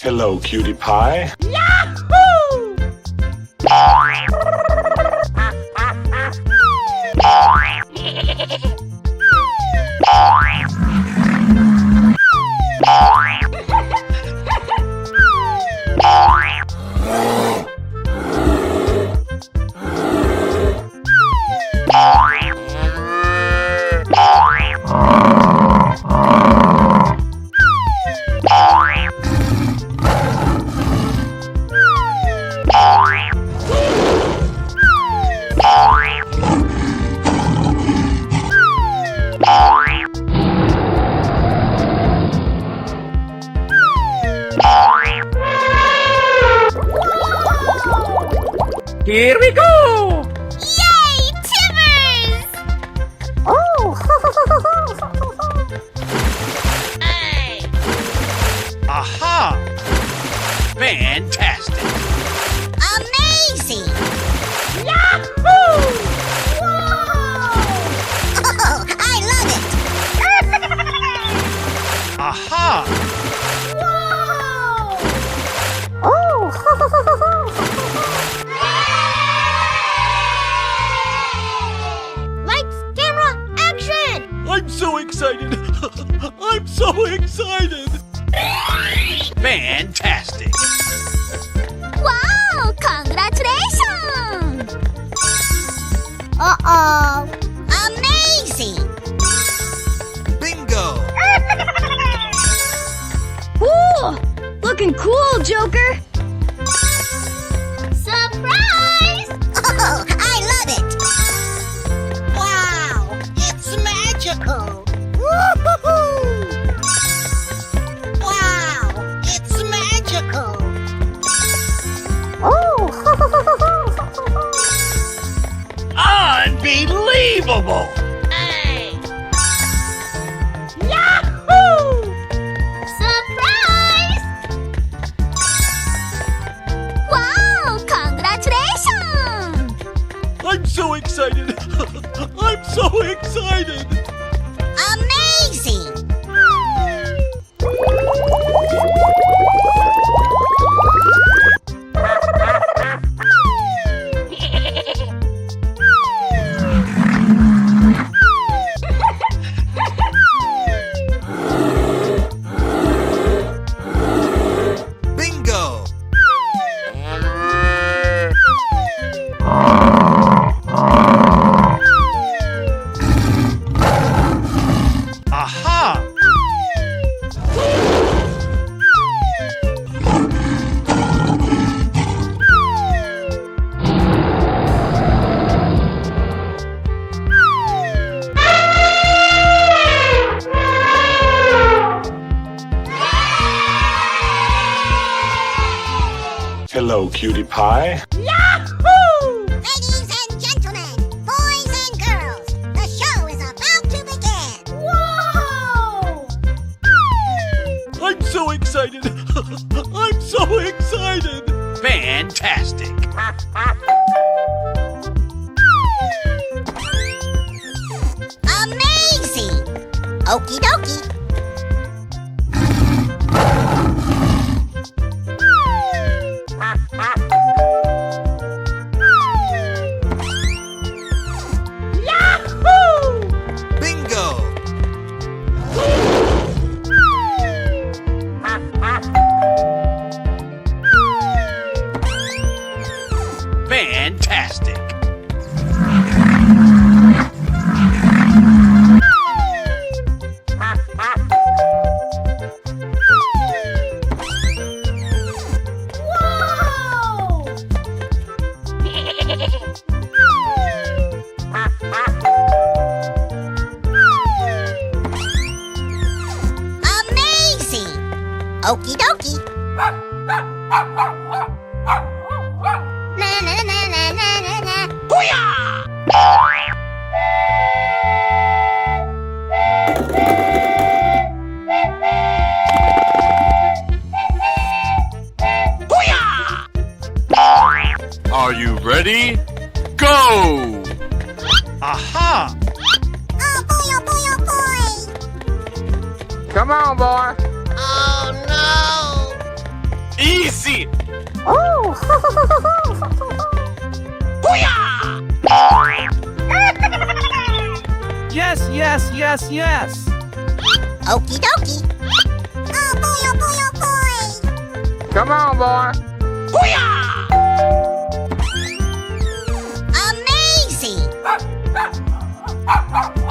Hello, cutie pie. Yahoo! Here we go! Yay, Timbers! Oh! Hey! Aha! Fantastic! Amazing! Yahoo! Oh, I love it! Aha! Lights, camera, action! I'm so excited! I'm so excited! Fantastic! Wow! Congratulations! Uh-oh! Amazing! Bingo! Ooh, looking cool, Joker. Surprise! Oh, I love it! Wow! It's magical! Woo-hoo-hoo! Wow! It's magical! Oh! Unbelievable! Hey! Yahoo! Surprise! Wow! Congratulations! I'm so excited! I'm so excited! Amazing! Bingo! Aha! Hello, cutie pie. Yahoo! Ladies and gentlemen, boys and girls, the show is about to begin! Whoa! I'm so excited! I'm so excited! Fantastic! Amazing! Okie dokie! Yahoo! Bingo! Fantastic! Amazing! Okie dokie! Na na na na na na na. Are you ready? Go! Aha! Oh boy, oh boy, oh boy! Come on, boy. Oh no! Easy! Oh! Yes, yes, yes, yes. Okie dokie. Oh boy, oh boy, oh boy. Come on, boy. Amazing. Oh boy, oh boy, oh boy.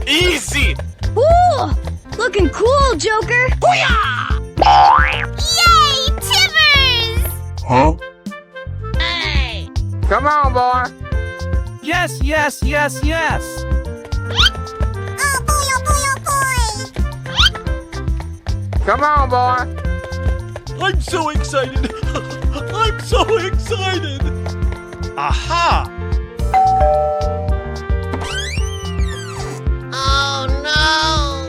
Easy! Ooh, looking cool, Joker. Yay, Timbers! Huh? Come on, boy. Yes, yes, yes, yes. Oh boy, oh boy, oh boy. Come on, boy. I'm so excited. I'm so excited. Aha! Oh no!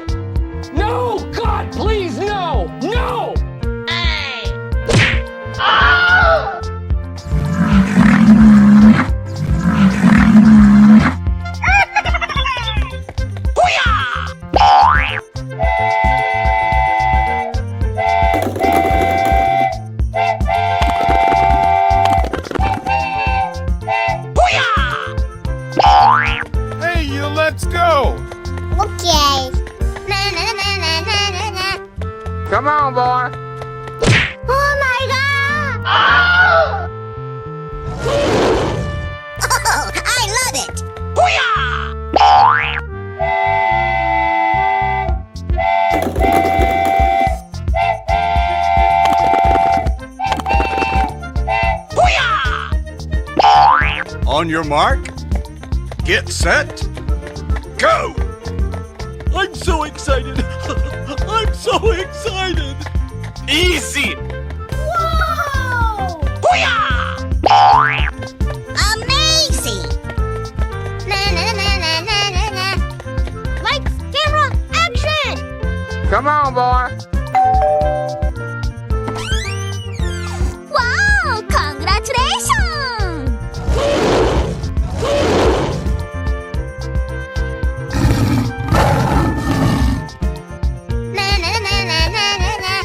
No! God, please, no! No! Hey! Hey, you, let's go! Okay. Na na na na na na na. Come on, boy. Oh my god! Oh, I love it! On your mark, get set, go! I'm so excited. I'm so excited. Easy! Whoa! Amazing! Na na na na na na na. Lights, camera, action! Come on, boy. Wow! Congratulations! Na na na na na na na.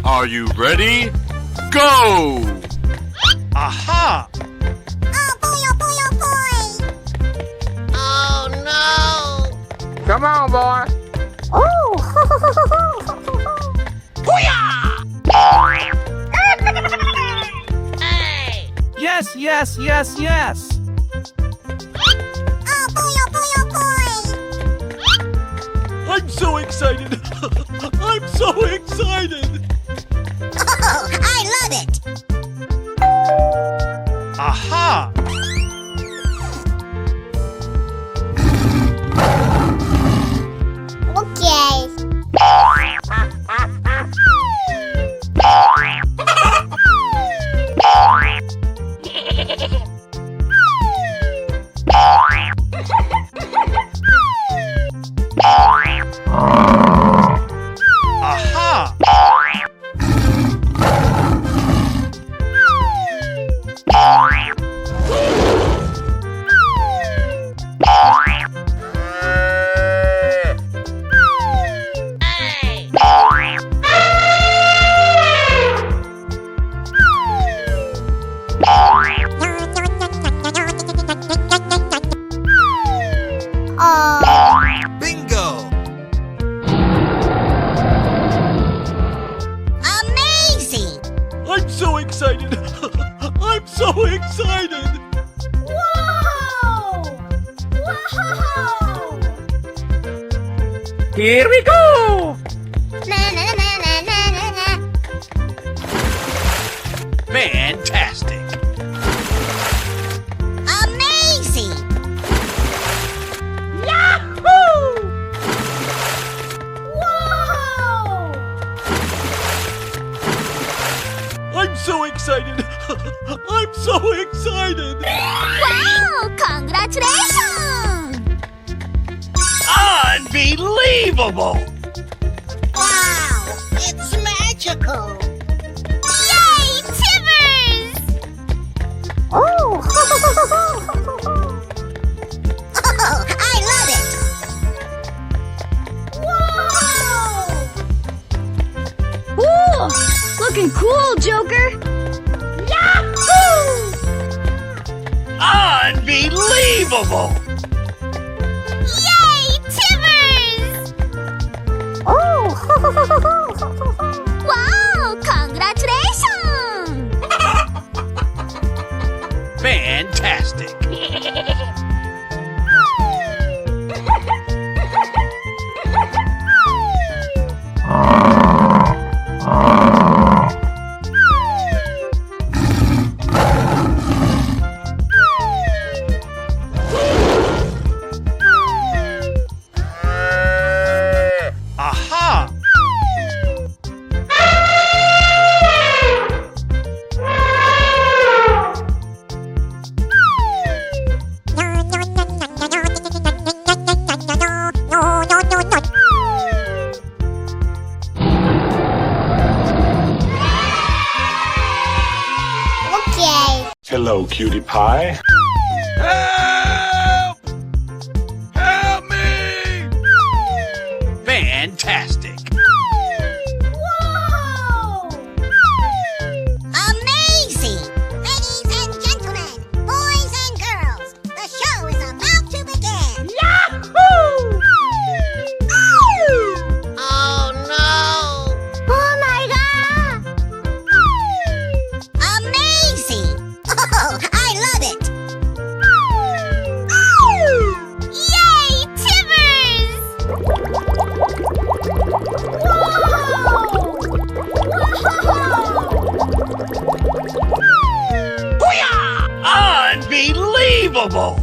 Are you ready? Go! Aha! Oh boy, oh boy, oh boy! Oh no! Come on, boy. Hey! Yes, yes, yes, yes. Oh boy, oh boy, oh boy! I'm so excited. I'm so excited. Oh, I love it! Aha! Okay. Aha! Hey! Oh, Bingo! amazing! I'm so excited. I'm so excited. Whoa! Whoa! Here we go! Na na na na na na na. Fantastic. Amazing! I'm so excited. I'm so excited. Wow! Congratulations! Unbelievable. Wow! It's magical! Yay, Timbers! Oh! I love it! Whoa! Ooh, looking cool, Joker. Yahoo! Unbelievable. Yay, Timbers! Oh! Wow! Congratulations! Fantastic. Aha! Okay. Hello, cutie pie. Help! Help me! Fantastic. Whoa! Amazing! Ladies and gentlemen, boys and girls, the show is about to begin. Yahoo! Oh no! Oh my god! Amazing! Oh, I love it! Yay, Timbers! Unbelievable.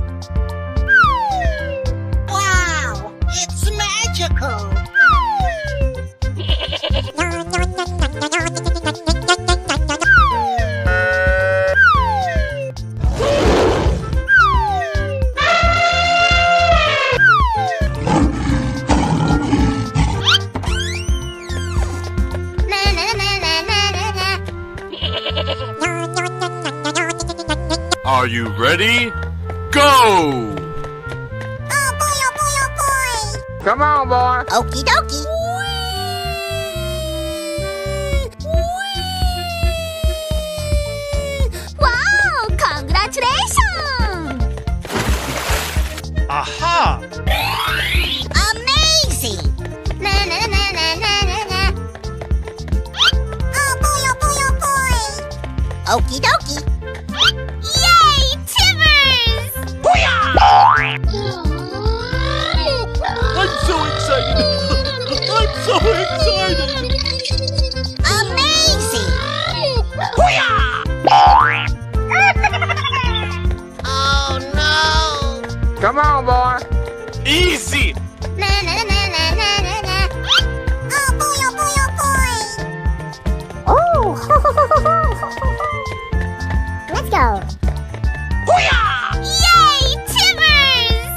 Wow! It's magical! Are you ready? Go! Oh boy, oh boy, oh boy! Come on, boy. Okie dokie! Wow! Congratulations! Aha! Amazing! Na na na na na na na. Oh boy, oh boy, oh boy! Okie dokie! Yay, Timbers! I'm so excited. I'm so excited. Amazing! Oh no! Come on, boy. Easy! Na na na na na na na. Oh boy, oh boy, oh boy! Oh! Let's go! Yay, Timbers!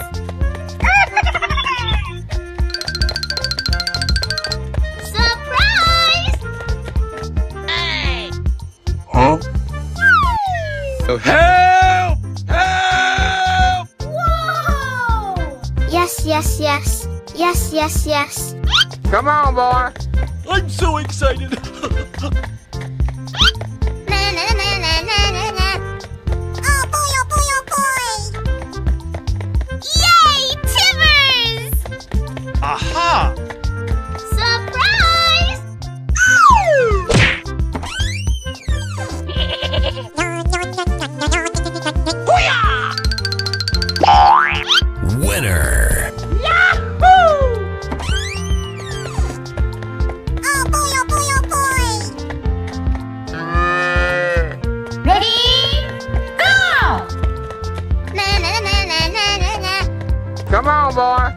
Surprise! Hey! Huh? Help! Help! Whoa! Yes, yes, yes. Yes, yes, yes. Come on, boy. I'm so excited. Na na na na na na na. Oh boy, oh boy, oh boy! Yay, Timbers! Aha! Surprise! Winner. Oh boy, oh boy, oh boy! on, boy.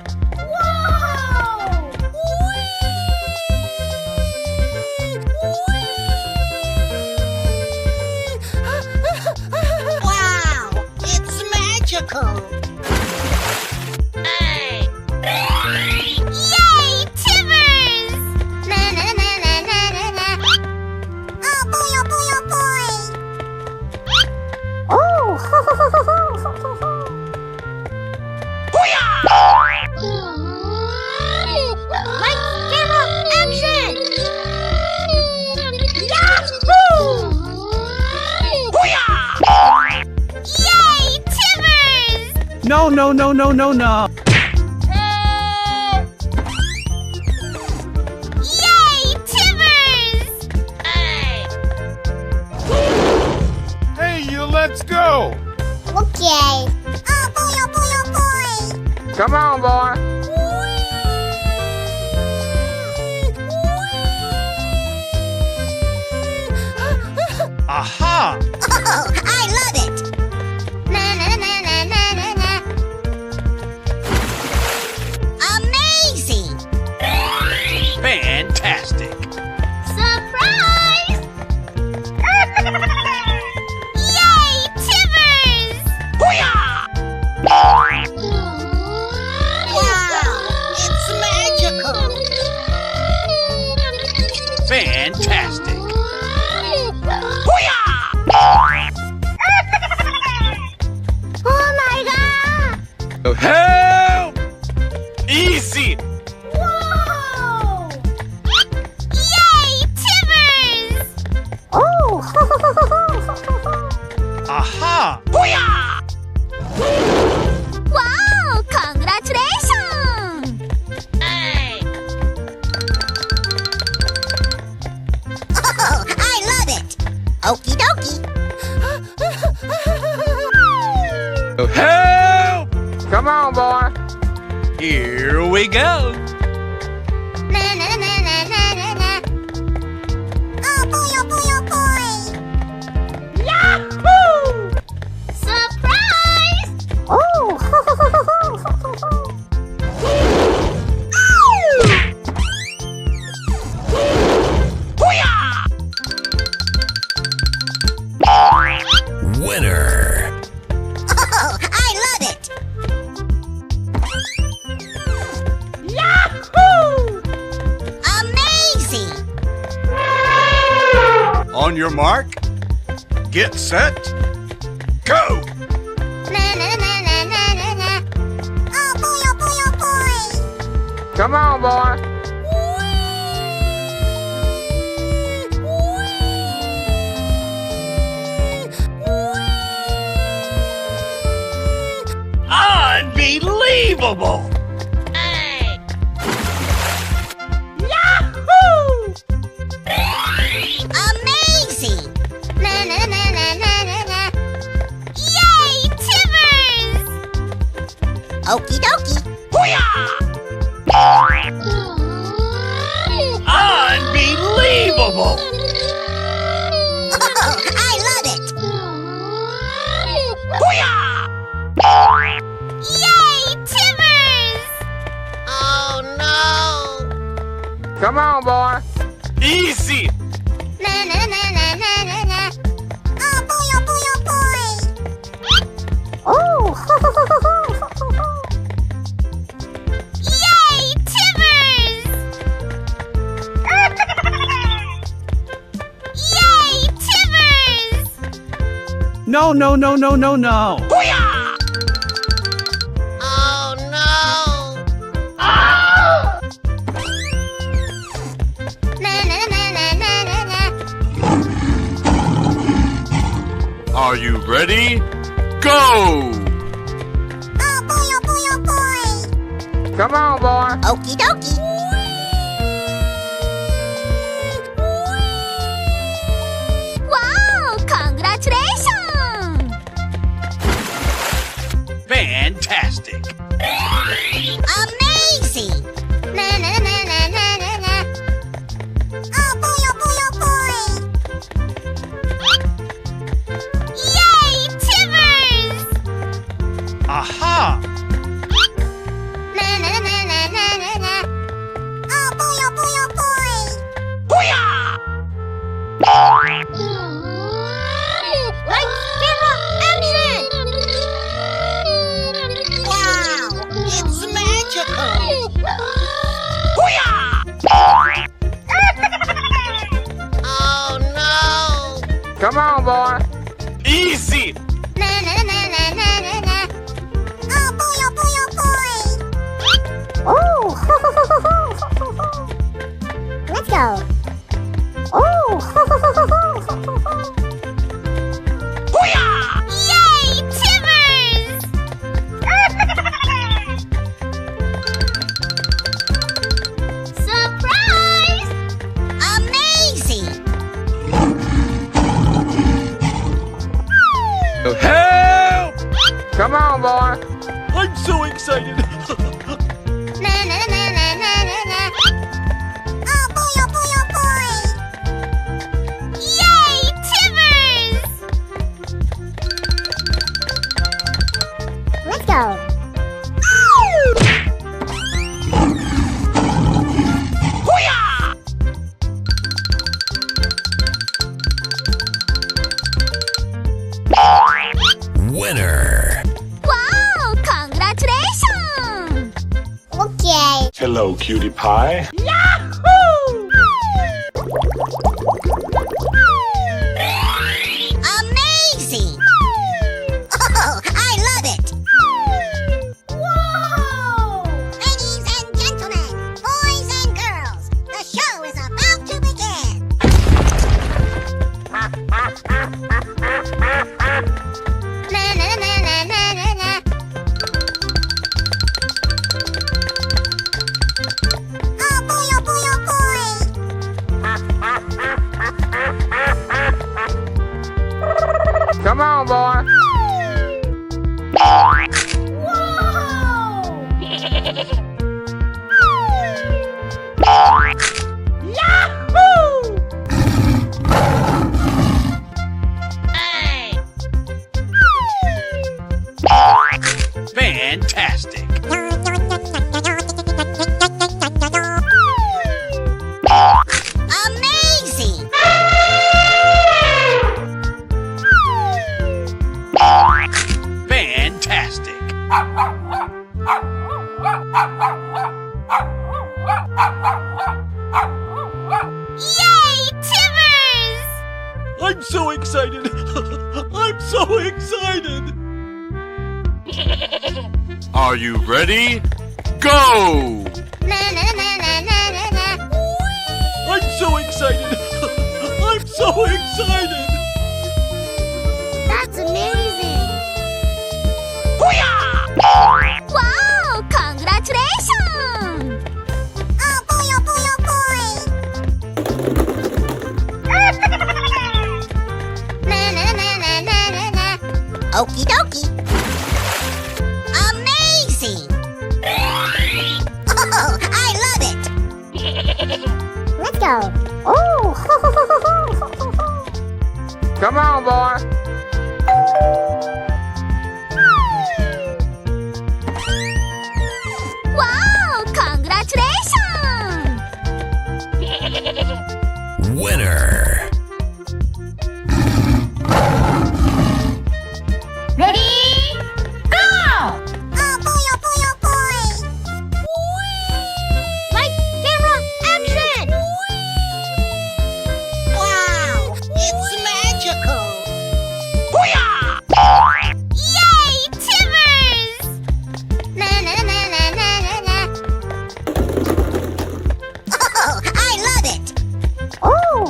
Wow, it's magical. Hey. Yay, Timbers! Na na na na na na na. Oh boy, oh boy, oh boy. Lights, camera, action! Yahoo! Yay, Timbers! No, no, no, no, no, no. Yay, Timbers! Hey, you, let's go. Okay. Oh boy, oh boy, oh boy. Come on, boy. Aha! Oh, I love it. Na na na na na na na. Amazing. Fantastic. Surprise! Yay, Timbers! Wow, it's magical. Fantastic. Oh my god! Help! Easy. Whoa! Yay, Timbers! Aha! Wow, congratulations! Hey! Oh, I love it! Okie dokie! Help! Come on, boy. Here we go. Na na na na na na na. Oh boy, oh boy, oh boy! Yahoo! Surprise! Winner. Oh, I love it! Yahoo! Amazing! On your mark. Get set. Go. Na na na na na na na. Oh boy, oh boy, oh boy! Come on, boy. Unbelievable. Hey! Yahoo! Amazing! Na na na na na na na. Yay, Timbers! Okie dokie. Unbelievable. Oh, I love it! Yay, Timbers! Oh no! Come on, boy. Easy. Na na na na na na na. Oh boy, oh boy, oh boy! Yay, Timbers! Yay, Timbers! No, no, no, no, no, no. Oh no! Na na na na na na na. Are you ready? Go. Oh boy, oh boy, oh boy! Come on, boy. Okie dokie. Wow, congratulations! Fantastic. Amazing! Na na na na na na na. Oh boy, oh boy, oh boy! Yay, Timbers! Aha! Come on, boy. Easy. Na na na na na na na. Oh boy, oh boy, oh boy. Oh. Let's go. Oh. Yay, Timbers! Surprise! Amazing! Help! Come on, boy. I'm so excited. Na na na na na na na. Oh boy, oh boy, oh boy! Yay, Timbers! Let's go. Winner. Wow! Congratulations! Okay. Hello, cutie pie. Amazing! Oh, I love it! Whoa! Ladies and gentlemen, boys and girls, the show is about to begin. Na na na na na na na. Oh boy, oh boy, oh boy! Come on, boy. Fantastic. Amazing! Fantastic. Yay, Timbers! I'm so excited. I'm so excited. Are you ready? Go! Na na na na na na na. I'm so excited. I'm so excited. That's amazing! Wow! Congratulations! Oh boy, oh boy, oh boy! Na na na na na na na. Okie dokie. Amazing! Oh, I love it! Let's go. Oh! Come on, boy. Wow! Congratulations! Winner. Ready? Go! Oh boy, oh boy, oh boy! Light, camera, action! Wow! It's magical! Yay, Timbers! Na na na na na na na. Oh, I love it! Oh!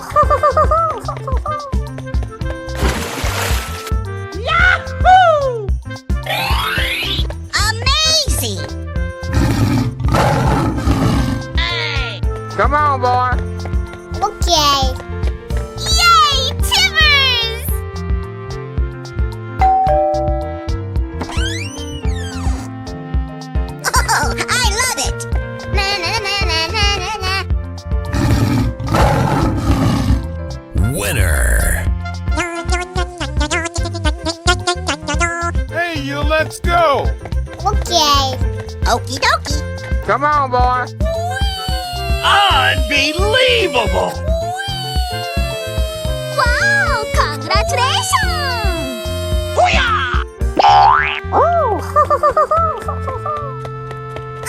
Yahoo! Amazing! Come on, boy. Okay. Yay, Timbers! Oh, I love it! Na na na na na na na. Winner. Hey, you, let's go. Okay. Okie dokie. Come on, boy. Unbelievable. Wow! Congratulations! Oh!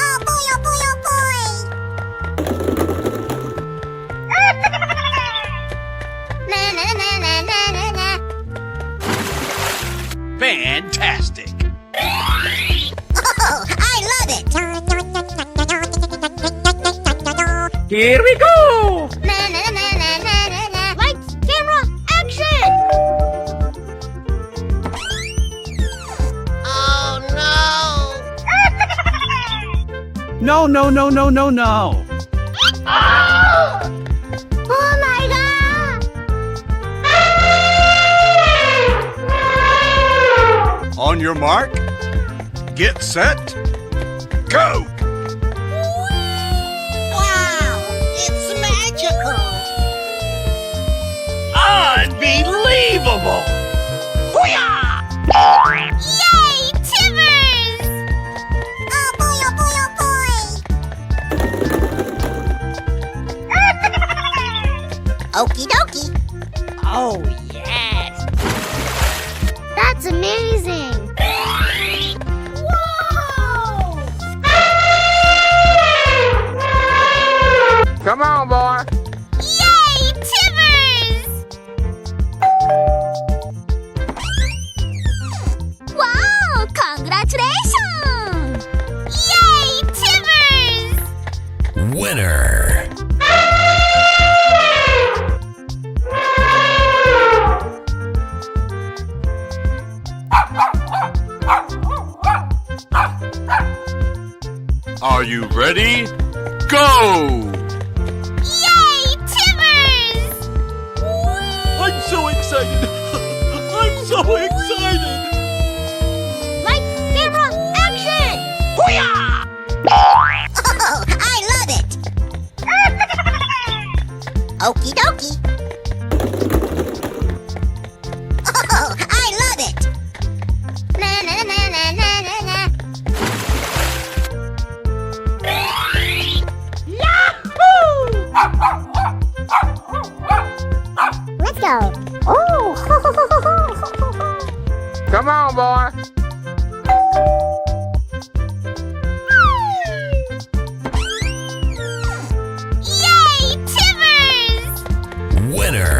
Oh boy, oh boy, oh boy! Na na na na na na na. fantastic. Oh, I love it. Here we go! Na, na, na, na, na, na, na. Lights, camera, action! Oh no! No. Oh my god! On your mark, get set, go! Wow! It's magical! Unbelievable! Hoo-yah! Yay, Timbers! Oh boy, oh boy, oh boy! Okie dokie! Oh, yes. That's amazing! Whoa! Come on, boy. Yay, Timbers! Wow, congratulations! Yay, Timbers! Winner. Are you ready? Go! Yay, Timbers! I'm so excited! I'm so excited! Lights, camera, action! Hoo-yah! Oh, I love it! Okie dokie! Oh, I love it! Na na na na na na na. Let's go! Oh! Come on, boy. Yay, Timbers! Winner.